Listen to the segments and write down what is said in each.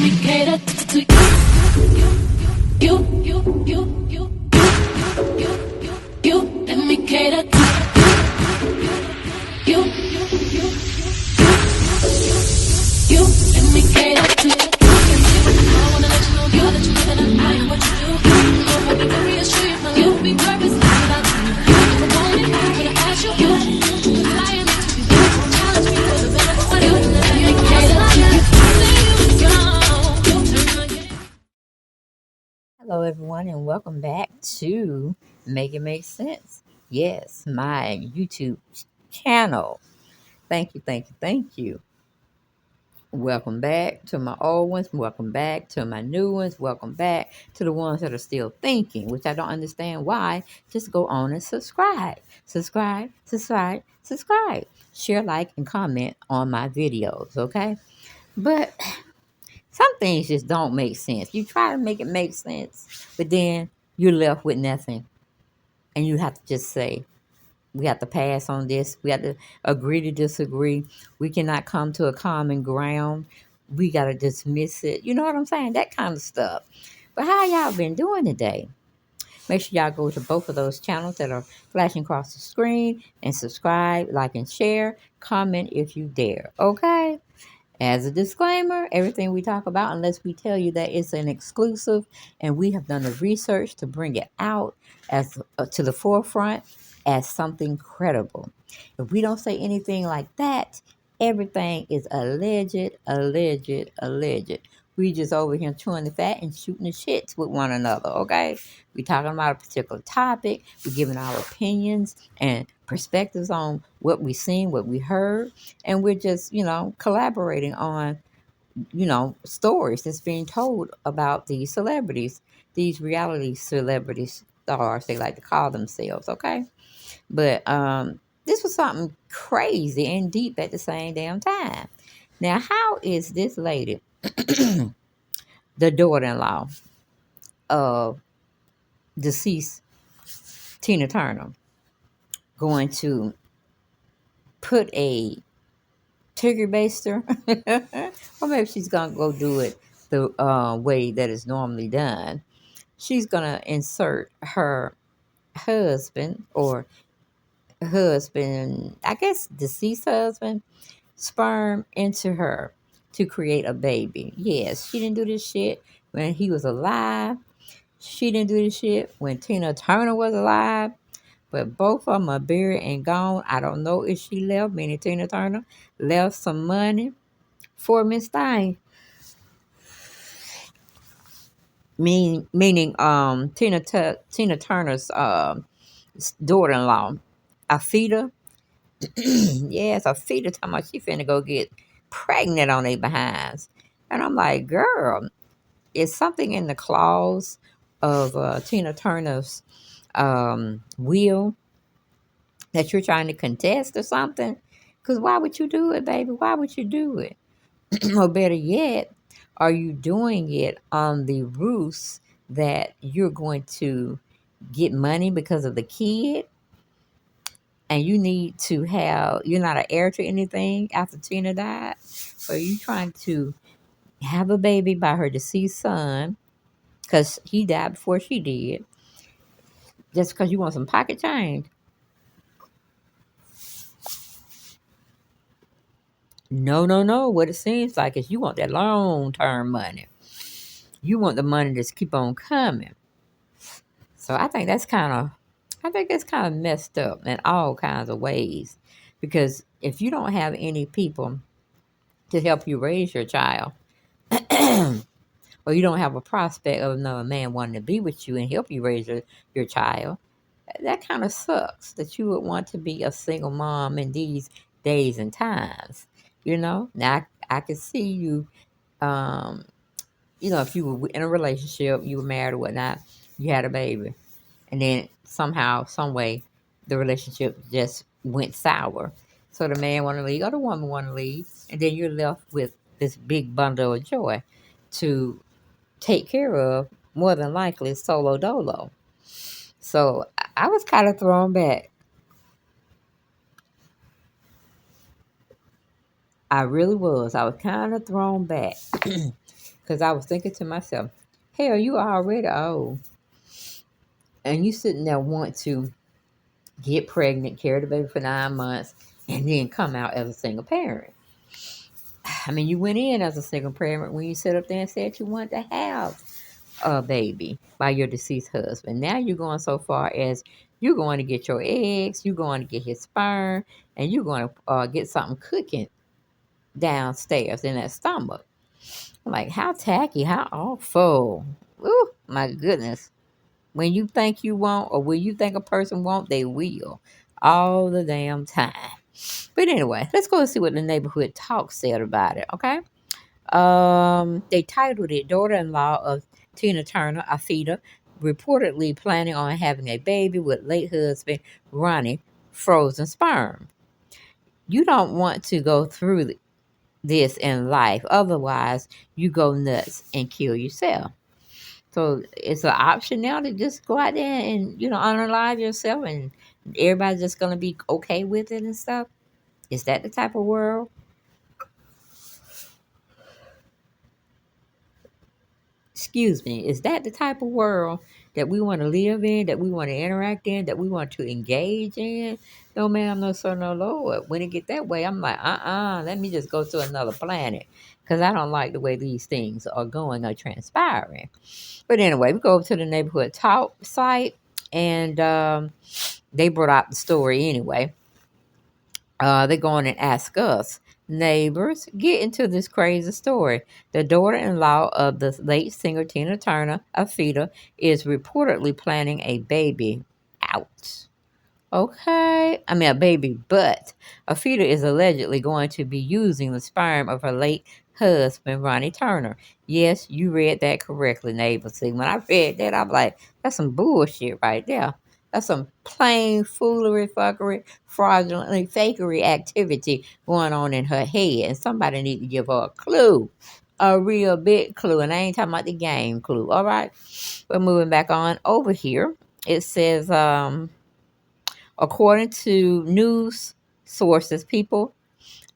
me cater to you. Let me cater to you. Let me cater to you. I wanna let you know, girl, that you live in I am what you do. I want me to reassure you, my life will be purpose without you. If I want it, I'm gonna ask you. Flying into you, challenge me for the better for you. Let me cater to you. Hello, everyone, and welcome back to Make It Make Sense. Yes, my YouTube channel. Thank you, thank you, thank you. Welcome back to my old ones. Welcome back to my new ones. Welcome back to the ones that are still thinking, which I don't understand why. Just go on and subscribe. Subscribe, subscribe, subscribe. Share, like, and comment on my videos, okay? But some things just don't make sense. You try to make it make sense, but then you're left with nothing. And you have to just say, we have to pass on this. We have to agree to disagree. We cannot come to a common ground. We got to dismiss it. You know what I'm saying? That kind of stuff. But how y'all been doing today? Make sure y'all go to both of those channels that are flashing across the screen and subscribe, like, and share. Comment if you dare. Okay? As a disclaimer, everything we talk about, unless we tell you that it's an exclusive and we have done the research to bring it out as to the forefront as something credible. If we don't say anything like that, everything is alleged, alleged, alleged. We just over here chewing the fat and shooting the shits with one another, okay? We talking about a particular topic. We're giving our opinions and perspectives on what we seen, what we heard, and we're just, collaborating on, stories that's being told about these celebrities, these reality celebrity stars, they like to call themselves, okay? But this was something crazy and deep at the same damn time. Now, how is this lady, the daughter-in-law of deceased Tina Turner, going to put a turkey baster, or maybe she's gonna go do it the way that is normally done? She's gonna insert her husband, or husband, I guess deceased husband, sperm into her to create a baby. Yes, she didn't do this shit when he was alive. She didn't do this shit when Tina Turner was alive. But both of them are buried and gone. I don't know if she left, meaning Tina Turner, left some money for Miss Thing. Meaning Tina Turner's daughter-in-law, Afita. Yes, Afita talking about she finna go get pregnant on their behinds. And I'm like, girl, is something in the clause of Tina Turner's will that you're trying to contest or something? Because why would you do it, baby? Why would you do it? Or better yet, are you doing it on the ruse that you're going to get money because of the kid? And you need to you're not an heir to anything after Tina died? Or are you trying to have a baby by her deceased son because he died before she did, just because you want some pocket change? No, no, no. What it seems like is you want that long-term money. You want the money to keep on coming. So I think that's kind of messed up in all kinds of ways. Because if you don't have any people to help you raise your child, or you don't have a prospect of another man wanting to be with you and help you raise your child, that kind of sucks that you would want to be a single mom in these days and times. Now I can see you, if you were in a relationship, you were married or whatnot, you had a baby, and then somehow, some way, the relationship just went sour. So the man want to leave, or the woman want to leave, and then you're left with this big bundle of joy to take care of, more than likely solo dolo. So I was kind of thrown back. I really was. I was kind of thrown back. Because Because I was thinking to myself, hell, you already old. And you sitting there want to get pregnant, carry the baby for 9 months, and then come out as a single parent. I mean, you went in as a single parent when you sat up there and said you wanted to have a baby by your deceased husband. Now you're going so far as you're going to get your eggs, you're going to get his sperm, and you're going to get something cooking downstairs in that stomach. Like, how tacky, how awful. Ooh, my goodness. When you think you won't, or when you think a person won't, they will. All the damn time. But anyway, let's go and see what the neighborhood talk said about it, okay? They titled it Daughter-in-Law of Tina Turner, Afida, reportedly planning on having a baby with late husband Ronnie Frozen Sperm. You don't want to go through this in life. Otherwise, you go nuts and kill yourself. So it's an option now to just go out there and, unalive yourself and everybody's just going to be okay with it and stuff. Is that the type of world? Excuse me. Is that the type of world that we want to live in, that we want to interact in, that we want to engage in? No, ma'am, no, sir, no, Lord. When it get that way, I'm like, let me just go to another planet because I don't like the way these things are going or transpiring. But anyway, we go over to the neighborhood talk site, and they brought out the story anyway. They go on and ask us, neighbors, get into this crazy story. The daughter-in-law of the late singer Tina Turner, Afida, is reportedly planning a baby. Out. Okay, I mean a baby, but Afida is allegedly going to be using the sperm of her late husband, Ronnie Turner. Yes, you read that correctly, neighbor. See, when I read that, I'm like, that's some bullshit right there. That's some plain foolery, fuckery, fraudulently fakery activity going on in her head. And somebody need to give her a clue. A real big clue. And I ain't talking about the game clue. All right. We're moving back on over here. It says, according to news sources, people,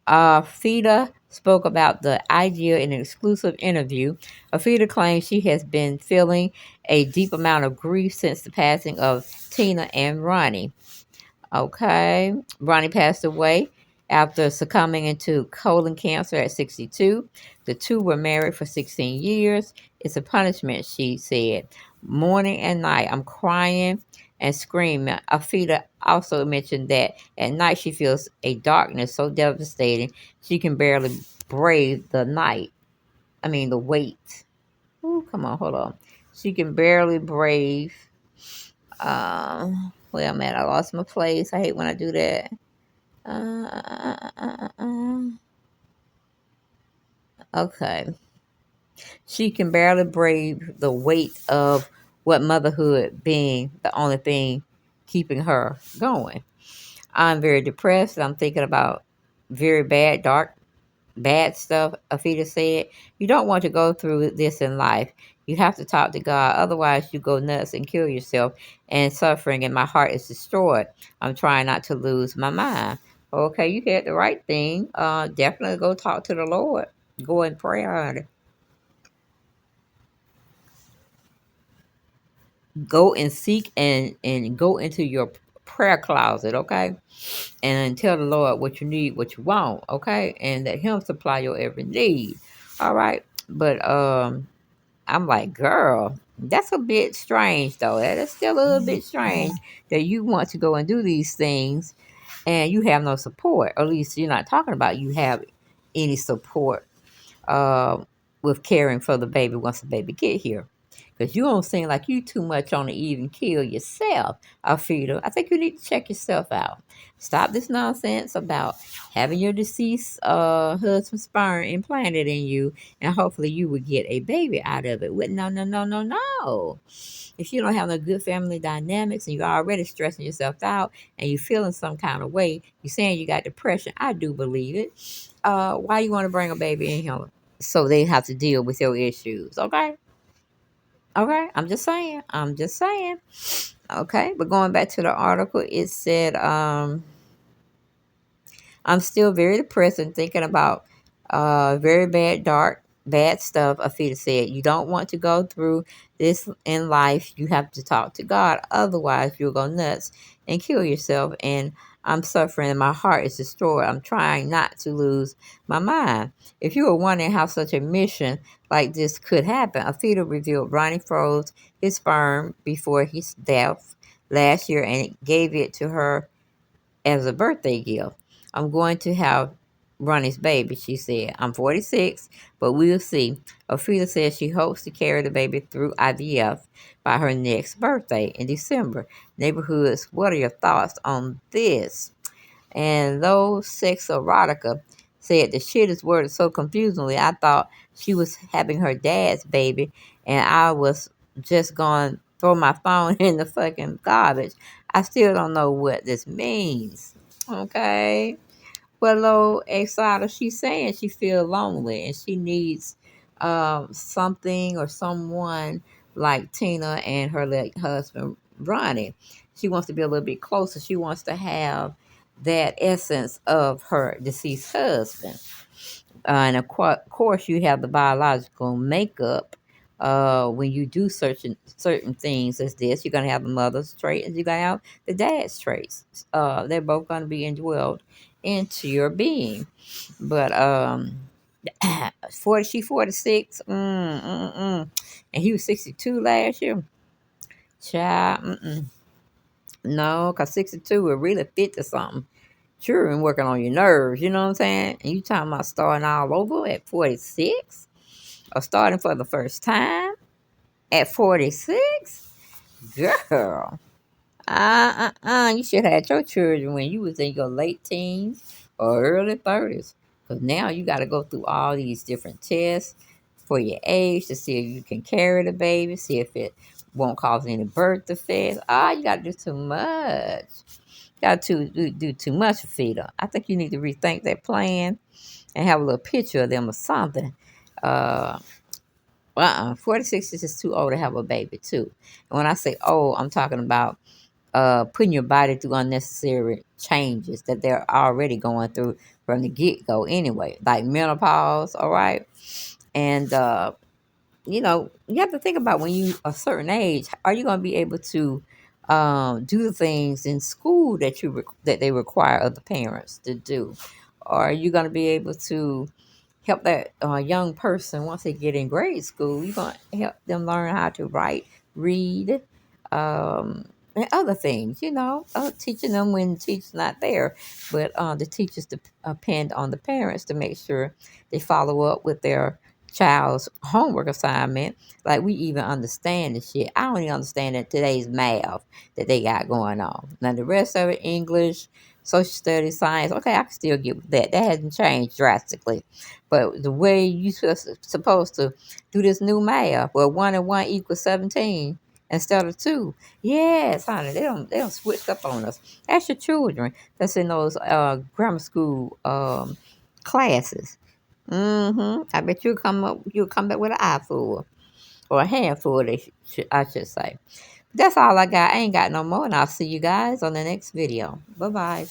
FIDA spoke about the idea in an exclusive interview. Afida claims she has been feeling a deep amount of grief since the passing of Tina and Ronnie. Okay. Ronnie passed away after succumbing into colon cancer at 62. The two were married for 16 years. It's a punishment, she said. Morning and night, I'm crying and screaming. Afida also mentioned that at night she feels a darkness so devastating she can barely brave the night. I mean, the weight. Ooh, come on, hold on. She can barely brave. Well, man, I lost my place. I hate when I do that. Okay. She can barely brave the weight of what motherhood being the only thing keeping her going. I'm very depressed. I'm thinking about very bad stuff. Afida said, you don't want to go through this in life. You have to talk to God. Otherwise, you go nuts and kill yourself and suffering, and my heart is destroyed. I'm trying not to lose my mind. Okay, you did the right thing. Definitely go talk to the Lord. Go and pray on it. Go and seek and go into your prayer closet, okay? And tell the Lord what you need, what you want, okay? And let him supply your every need. All right. But I'm like, girl, that's a bit strange though. That is still a little bit strange that you want to go and do these things and you have no support. Or at least you're not talking about you have any support uh, with caring for the baby once the baby get here. Because you don't seem like you too much on to even kill yourself, Alfredo. I think you need to check yourself out. Stop this nonsense about having your deceased husband's sperm implanted in you, and hopefully you would get a baby out of it. No, no, no, no, no. If you don't have no good family dynamics and you're already stressing yourself out and you're feeling some kind of way, you're saying you got depression. I do believe it. Why you want to bring a baby in here so they have to deal with your issues? Okay. Okay, I'm just saying. I'm just saying. Okay, but going back to the article, it said, I'm still very depressed and thinking about very bad, dark bad stuff. Afita said, you don't want to go through this in life. You have to talk to God. Otherwise, you'll go nuts and kill yourself. And I'm suffering and my heart is destroyed. I'm trying not to lose my mind. If you were wondering how such a mission like this could happen, Afita revealed Ronnie froze his sperm before his death last year and gave it to her as a birthday gift. I'm going to have Ronnie's baby, she said. I'm 46, but we'll see. Ophelia says she hopes to carry the baby through IVF by her next birthday in December. Neighborhoods, what are your thoughts on this? And though Sex Erotica said the shit is worded so confusingly, I thought she was having her dad's baby, and I was just going to throw my phone in the fucking garbage. I still don't know what this means. Okay. Well, Lo Exada, she's saying she feels lonely and she needs something or someone like Tina and her late husband, Ronnie. She wants to be a little bit closer. She wants to have that essence of her deceased husband. And of course, you have the biological makeup. When you do certain things as this, you're gonna have the mother's trait and you're gonna have the dad's traits. They're both gonna be indwelled into your being. But 46, and he was 62 last year. Child, no, cause 62 will really fit to something. Sure, and working on your nerves, you know what I'm saying? And you talking about starting all over at 46? Or starting for the first time at 46? Girl. You should have had your children when you was in your late teens or early 30s. Because now you got to go through all these different tests for your age to see if you can carry the baby, see if it won't cause any birth defects. You got to do too much. Got to do too much feed them. I think you need to rethink that plan and have a little picture of them or something. 46 is just too old to have a baby too. And when I say old, I'm talking about putting your body through unnecessary changes that they're already going through from the get-go anyway, like menopause, all right? And you have to think about when you a certain age, are you going to be able to do the things in school that they require other parents to do? Or are you going to be able to help that young person once they get in grade school? You're going to help them learn how to write, read, and other things, teaching them when the teacher's not there. But the teachers depend on the parents to make sure they follow up with their child's homework assignment. Like we even understand the shit. I don't even understand that today's math that they got going on. Now the rest of it, English, social studies, science, okay, I can still get with that. That hasn't changed drastically. But the way you supposed to do this new math, well, 1 and 1 equals 17 instead of 2. Yes, honey, they don't switch up on us. Ask your children that's in those grammar school classes. I bet you'll come back with an eye full or a handful. I should say. That's all I got. I ain't got no more, and I'll see you guys on the next video. Bye bye.